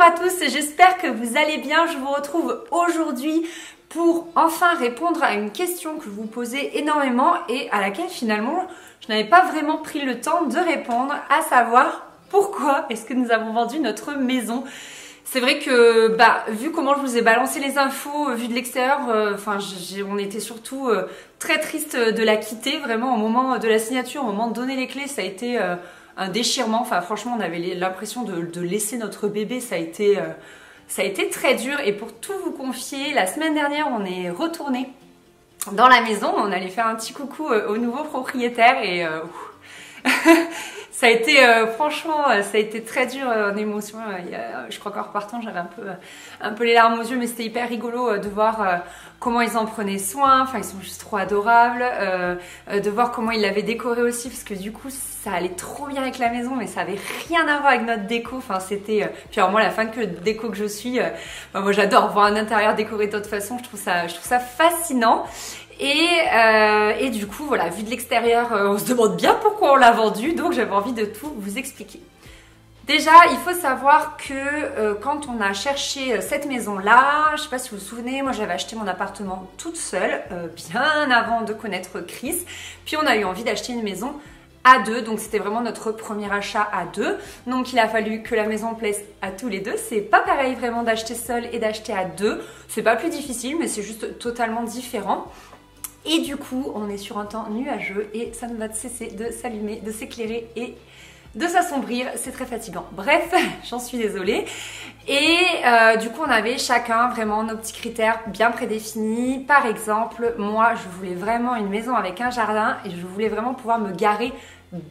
à tous, j'espère que vous allez bien. Je vous retrouve aujourd'hui pour enfin répondre à une question que vous posez énormément et à laquelle finalement je n'avais pas vraiment pris le temps de répondre, à savoir pourquoi est-ce que nous avons vendu notre maison. C'est vrai que vu comment je vous ai balancé les infos vu de l'extérieur, on était surtout très triste de la quitter. Vraiment au moment de la signature, au moment de donner les clés, ça a été un déchirement. Enfin franchement, on avait l'impression de laisser notre bébé. Ça a été très dur. Et pour tout vous confier, la semaine dernière, on est retourné dans la maison. On allait faire un petit coucou au nouveau propriétaire et ça a été franchement, ça a été très dur en émotion. Je crois qu'en repartant, j'avais un peu les larmes aux yeux, mais c'était hyper rigolo de voir comment ils en prenaient soin. Enfin, ils sont juste trop adorables. De voir comment ils l'avaient décoré aussi, parce que du coup, ça allait trop bien avec la maison, mais ça avait rien à voir avec notre déco. Enfin, c'était. Puis alors moi, la fan que déco que je suis, moi j'adore voir un intérieur décoré d'autre façon. Je trouve ça fascinant. Et du coup, voilà, vu de l'extérieur, on se demande bien pourquoi on l'a vendu, donc j'avais envie de tout vous expliquer. Déjà, il faut savoir que quand on a cherché cette maison-là, je ne sais pas si vous vous souvenez, moi j'avais acheté mon appartement toute seule, bien avant de connaître Chris, puis on a eu envie d'acheter une maison à deux, donc c'était vraiment notre premier achat à deux. Donc il a fallu que la maison plaise à tous les deux. C'est pas pareil vraiment d'acheter seul et d'acheter à deux. C'est pas plus difficile, mais c'est juste totalement différent. Et du coup, on est sur un temps nuageux et ça ne va cesser de s'allumer, de s'éclairer et de s'assombrir. C'est très fatigant. Bref, j'en suis désolée. Et du coup, on avait chacun vraiment nos petits critères bien prédéfinis. Par exemple, moi, je voulais vraiment une maison avec un jardin et je voulais vraiment pouvoir me garer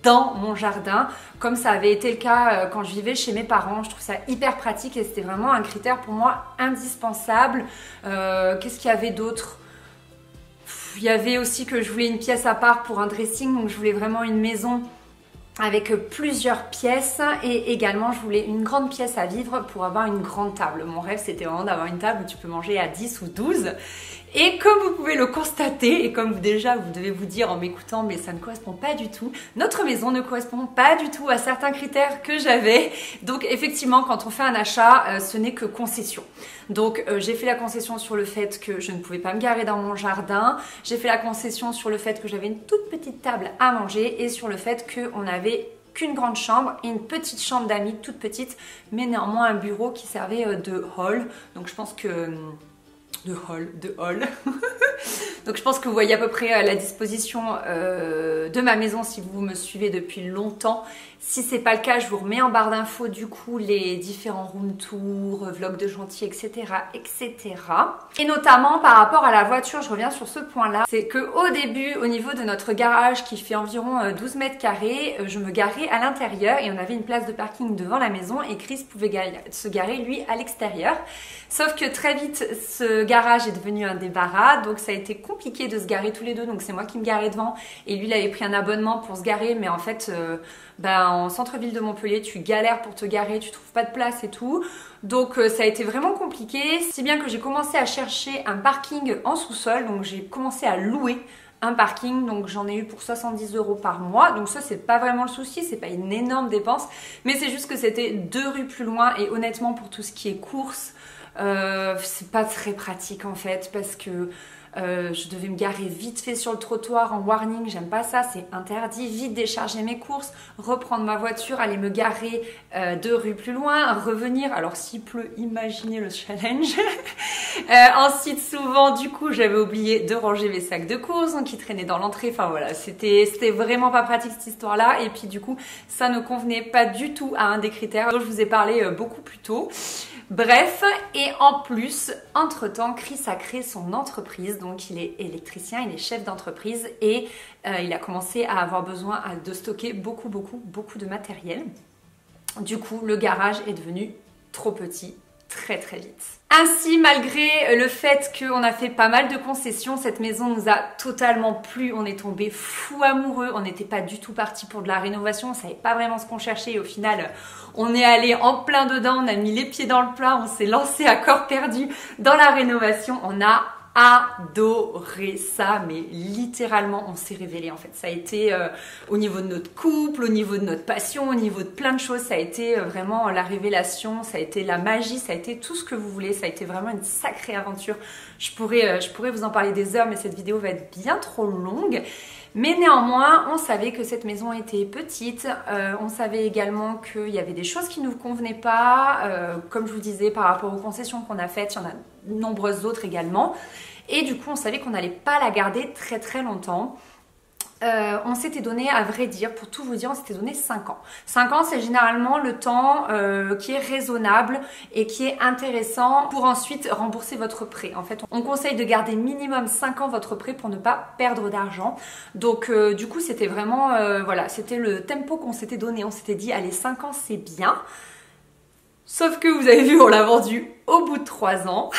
dans mon jardin, comme ça avait été le cas quand je vivais chez mes parents. Je trouve ça hyper pratique et c'était vraiment un critère pour moi indispensable. Qu'est-ce qu'il y avait d'autre ? Il y avait aussi que je voulais une pièce à part pour un dressing, donc je voulais vraiment une maison avec plusieurs pièces et également je voulais une grande pièce à vivre pour avoir une grande table. Mon rêve c'était vraiment d'avoir une table où tu peux manger à 10 ou 12. Et comme vous pouvez le constater, et comme déjà vous devez vous dire en m'écoutant, mais ça ne correspond pas du tout, notre maison ne correspond pas du tout à certains critères que j'avais. Donc effectivement, quand on fait un achat, ce n'est que concession. Donc j'ai fait la concession sur le fait que je ne pouvais pas me garer dans mon jardin. J'ai fait la concession sur le fait que j'avais une toute petite table à manger et sur le fait qu'on n'avait qu'une grande chambre et une petite chambre d'amis, toute petite, mais néanmoins un bureau qui servait de hall. Donc je pense que... de hall. Donc je pense que vous voyez à peu près la disposition de ma maison si vous me suivez depuis longtemps. Si c'est pas le cas, je vous remets en barre d'infos du coup les différents room tours, vlogs de chantier, etc., etc. Et notamment par rapport à la voiture, je reviens sur ce point-là. C'est que au début, au niveau de notre garage qui fait environ 12 mètres carrés, je me garais à l'intérieur et on avait une place de parking devant la maison et Chris pouvait se garer lui à l'extérieur. Sauf que très vite, ce garage est devenu un débarras, donc ça a été compliqué de se garer tous les deux. Donc c'est moi qui me garais devant et lui il avait pris un abonnement pour se garer, mais en fait en centre-ville de Montpellier tu galères pour te garer, tu trouves pas de place et tout. Donc ça a été vraiment compliqué, si bien que j'ai commencé à chercher un parking en sous-sol. Donc j'ai commencé à louer un parking, donc j'en ai eu pour 70 € par mois. Donc ça c'est pas vraiment le souci, c'est pas une énorme dépense, mais c'est juste que c'était 2 rues plus loin et honnêtement pour tout ce qui est courses, c'est pas très pratique en fait, parce que je devais me garer vite fait sur le trottoir en warning, j'aime pas ça, c'est interdit. Vite décharger mes courses, reprendre ma voiture, aller me garer 2 rues plus loin, revenir. Alors s'il pleut, imaginez le challenge. Ensuite souvent du coup j'avais oublié de ranger mes sacs de courses, donc ils traînaient dans l'entrée. Enfin voilà, c'était vraiment pas pratique cette histoire là. Et puis du coup ça ne convenait pas du tout à un des critères dont je vous ai parlé beaucoup plus tôt. Bref, et en plus, entre-temps, Chris a créé son entreprise, donc il est électricien, il est chef d'entreprise et il a commencé à avoir besoin de stocker beaucoup de matériel. Du coup, le garage est devenu trop petit très vite. Ainsi, malgré le fait qu'on a fait pas mal de concessions, cette maison nous a totalement plu. On est tombé fou amoureux. On n'était pas du tout parti pour de la rénovation. On savait pas vraiment ce qu'on cherchait. Et au final, on est allé en plein dedans. On a mis les pieds dans le plat. On s'est lancé à corps perdu dans la rénovation. On a adoré ça, mais littéralement on s'est révélé en fait. Ça a été au niveau de notre couple, au niveau de notre passion, au niveau de plein de choses, ça a été vraiment la révélation, ça a été la magie, ça a été tout ce que vous voulez, ça a été vraiment une sacrée aventure. Je pourrais vous en parler des heures, mais cette vidéo va être bien trop longue. Mais néanmoins, on savait que cette maison était petite, on savait également qu'il y avait des choses qui ne nous convenaient pas, comme je vous disais, par rapport aux concessions qu'on a faites, il y en a de nombreuses autres également. Et du coup, on savait qu'on n'allait pas la garder très très longtemps. On s'était donné, à vrai dire, pour tout vous dire, on s'était donné 5 ans. 5 ans, c'est généralement le temps qui est raisonnable et qui est intéressant pour ensuite rembourser votre prêt. En fait, on conseille de garder minimum 5 ans votre prêt pour ne pas perdre d'argent. Donc, du coup, c'était vraiment, voilà, c'était le tempo qu'on s'était donné. On s'était dit, allez, 5 ans, c'est bien. Sauf que vous avez vu, on l'a vendu au bout de 3 ans.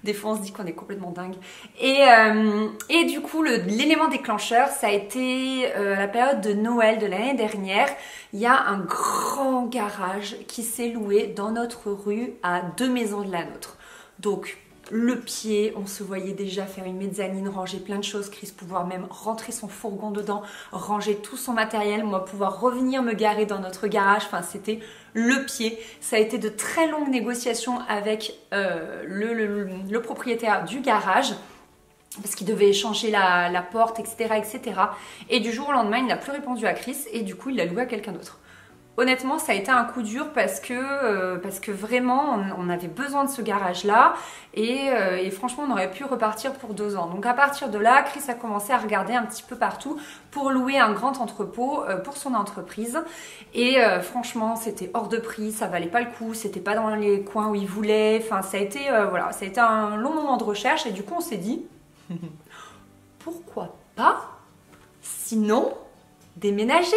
Des fois, on se dit qu'on est complètement dingue. Et du coup, l'élément déclencheur, ça a été la période de Noël de l'année dernière. Il y a un grand garage qui s'est loué dans notre rue à 2 maisons de la nôtre. Donc, le pied, on se voyait déjà faire une mezzanine, ranger plein de choses, Chris pouvoir même rentrer son fourgon dedans, ranger tout son matériel, moi pouvoir revenir me garer dans notre garage, enfin c'était le pied. Ça a été de très longues négociations avec le propriétaire du garage, parce qu'il devait changer la porte, etc., etc. Et du jour au lendemain, il n'a plus répondu à Chris et du coup, il l'a loué à quelqu'un d'autre. Honnêtement, ça a été un coup dur parce que vraiment, on avait besoin de ce garage-là et franchement, on aurait pu repartir pour 2 ans. Donc à partir de là, Chris a commencé à regarder un petit peu partout pour louer un grand entrepôt pour son entreprise. Et franchement, c'était hors de prix, ça valait pas le coup, c'était pas dans les coins où il voulait. Enfin, ça a été, voilà, ça a été un long moment de recherche et du coup, on s'est dit, pourquoi pas, sinon, déménager.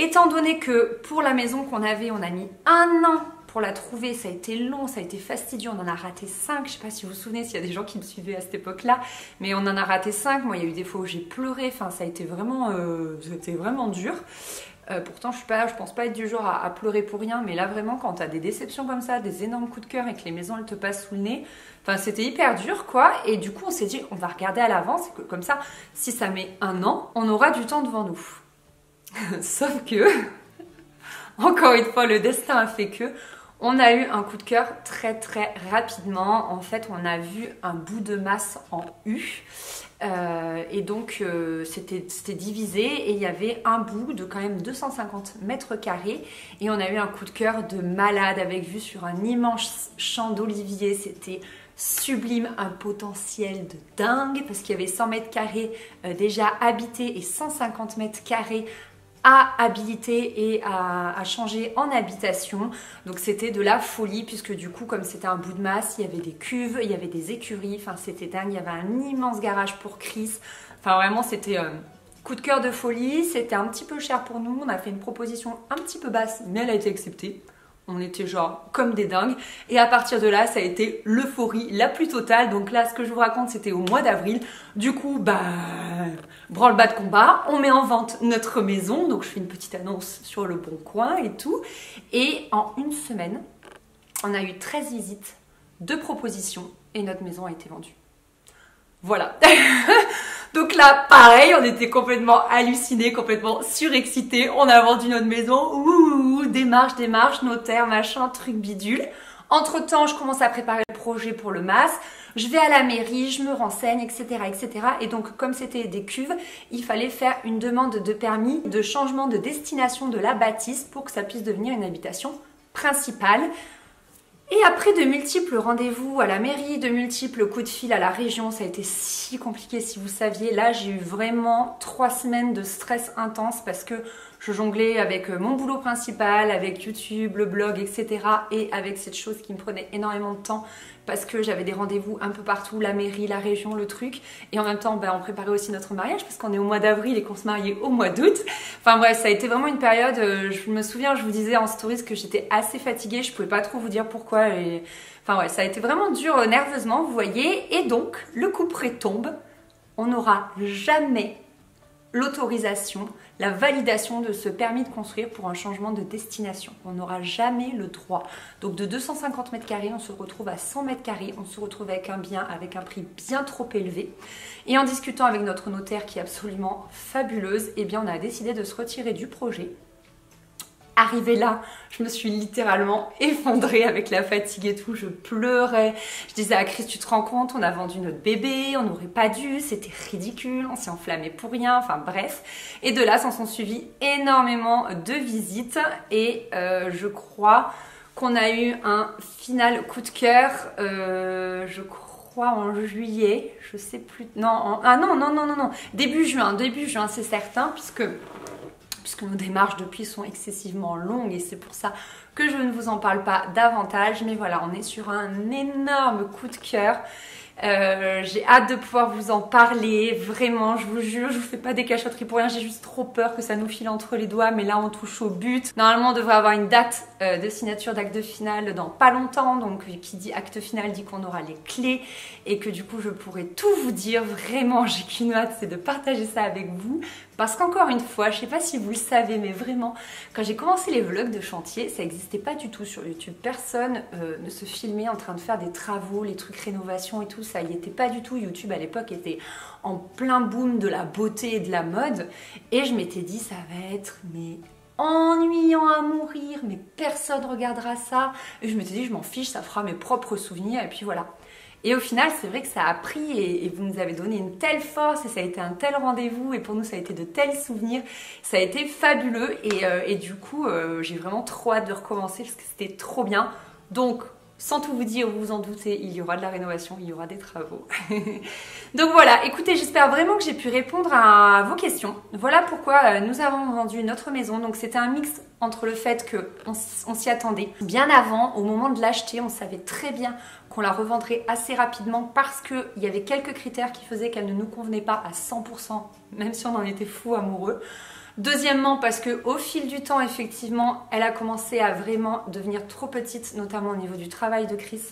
Étant donné que pour la maison qu'on avait, on a mis 1 an pour la trouver, ça a été long, ça a été fastidieux, on en a raté 5, je sais pas si vous vous souvenez, s'il y a des gens qui me suivaient à cette époque-là, mais on en a raté 5, moi il y a eu des fois où j'ai pleuré, enfin ça a été vraiment dur. Pourtant je pense pas être du genre à pleurer pour rien, mais là vraiment quand tu as des déceptions comme ça, des énormes coups de cœur et que les maisons elles te passent sous le nez, enfin c'était hyper dur quoi, et du coup on s'est dit on va regarder à l'avance, comme ça si ça met 1 an, on aura du temps devant nous. Sauf que, encore une fois, le destin a fait que on a eu un coup de cœur très très rapidement. En fait, on a vu un bout de masse en U. Et donc, c'était divisé et il y avait un bout de quand même 250 mètres carrés. Et on a eu un coup de cœur de malade avec vue sur un immense champ d'oliviers. C'était sublime, un potentiel de dingue parce qu'il y avait 100 mètres carrés déjà habités et 150 mètres carrés à habiliter et à changer en habitation. Donc c'était de la folie puisque du coup comme c'était un bout de masse, il y avait des cuves, il y avait des écuries, enfin c'était dingue, il y avait un immense garage pour Chris. Enfin vraiment c'était coup de cœur de folie, c'était un petit peu cher pour nous, on a fait une proposition un petit peu basse mais elle a été acceptée. On était genre comme des dingues. Et à partir de là, ça a été l'euphorie la plus totale. Donc là, ce que je vous raconte, c'était au mois d'avril. Du coup, bah, branle-bas de combat. On met en vente notre maison. Donc je fais une petite annonce sur le Bon Coin et tout. Et en 1 semaine, on a eu 13 visites, 2 propositions et notre maison a été vendue. Voilà. Donc là, pareil, on était complètement hallucinés, complètement surexcités. On a vendu notre maison. Ouh, démarche, notaire, machin, truc bidule. Entre-temps, je commence à préparer le projet pour le MAS. Je vais à la mairie, je me renseigne, etc., etc. Et donc, comme c'était des cuves, il fallait faire une demande de permis de changement de destination de la bâtisse pour que ça puisse devenir une habitation principale. Et après de multiples rendez-vous à la mairie, de multiples coups de fil à la région, ça a été si compliqué si vous saviez. Là, j'ai eu vraiment 3 semaines de stress intense parce que je jonglais avec mon boulot principal, avec YouTube, le blog, etc. Et avec cette chose qui me prenait énormément de temps parce que j'avais des rendez-vous un peu partout, la mairie, la région, le truc. Et en même temps, ben, on préparait aussi notre mariage parce qu'on est au mois d'avril et qu'on se mariait au mois d'août. Enfin bref, ça a été vraiment une période, je me souviens, je vous disais en stories que j'étais assez fatiguée, je pouvais pas trop vous dire pourquoi. Et... Enfin ouais, ça a été vraiment dur nerveusement, vous voyez. Et donc, le couperet tombe. On n'aura jamais l'autorisation, la validation de ce permis de construire pour un changement de destination. On n'aura jamais le droit. Donc de 250 mètres carrés, on se retrouve à 100 mètres carrés, on se retrouve avec un bien avec un prix bien trop élevé. Et en discutant avec notre notaire qui est absolument fabuleuse, eh bien on a décidé de se retirer du projet. Arrivée là, je me suis littéralement effondrée avec la fatigue et tout, je pleurais. Je disais à Chris, tu te rends compte, on a vendu notre bébé, on n'aurait pas dû, c'était ridicule, on s'est enflammé pour rien, enfin bref. Et de là, s'en sont suivis énormément de visites et je crois qu'on a eu un final coup de cœur, je crois en juillet, je sais plus, non, non, début juin, c'est certain, puisque nos démarches depuis sont excessivement longues et c'est pour ça que je ne vous en parle pas davantage. Mais voilà, on est sur un énorme coup de cœur. J'ai hâte de pouvoir vous en parler, vraiment, je vous jure, je vous fais pas des cachotteries pour rien, j'ai juste trop peur que ça nous file entre les doigts, mais là on touche au but. Normalement on devrait avoir une date de signature d'acte final dans pas longtemps, donc qui dit acte final dit qu'on aura les clés et que du coup je pourrai tout vous dire, vraiment j'ai qu'une hâte, c'est de partager ça avec vous. Parce qu'encore une fois, je sais pas si vous le savez, mais vraiment, quand j'ai commencé les vlogs de chantier, ça n'existait pas du tout sur YouTube. Personne ne se filmait en train de faire des travaux, les trucs rénovation et tout, ça y était pas du tout. YouTube à l'époque était en plein boom de la beauté et de la mode. Et je m'étais dit, ça va être mais ennuyant à mourir, mais personne regardera ça. Et je m'étais dit, je m'en fiche, ça fera mes propres souvenirs et puis voilà. Et au final, c'est vrai que ça a pris et vous nous avez donné une telle force et ça a été un tel rendez-vous et pour nous, ça a été de tels souvenirs. Ça a été fabuleux et du coup, j'ai vraiment trop hâte de recommencer parce que c'était trop bien. Donc, sans tout vous dire, vous vous en doutez, il y aura de la rénovation, il y aura des travaux. Donc voilà, écoutez, j'espère vraiment que j'ai pu répondre à vos questions. Voilà pourquoi nous avons vendu notre maison. Donc c'était un mix entre le fait qu'on s'y attendait. Bien avant, au moment de l'acheter, on savait très bien qu'on la revendrait assez rapidement parce qu'il y avait quelques critères qui faisaient qu'elle ne nous convenait pas à 100%, même si on en était fou amoureux. Deuxièmement, parce qu'au fil du temps, effectivement, elle a commencé à vraiment devenir trop petite, notamment au niveau du travail de Chris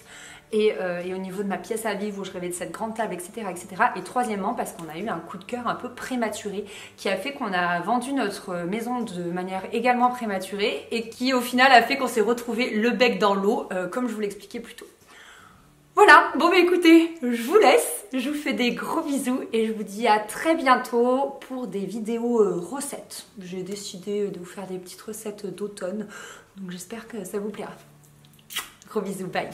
et au niveau de ma pièce à vivre où je rêvais de cette grande table, etc. etc. Et troisièmement, parce qu'on a eu un coup de cœur un peu prématuré qui a fait qu'on a vendu notre maison de manière également prématurée et qui au final a fait qu'on s'est retrouvé le bec dans l'eau, comme je vous l'expliquais plus tôt. Voilà, bon bah écoutez, je vous laisse, je vous fais des gros bisous et je vous dis à très bientôt pour des vidéos recettes. J'ai décidé de vous faire des petites recettes d'automne, donc j'espère que ça vous plaira. Gros bisous, bye.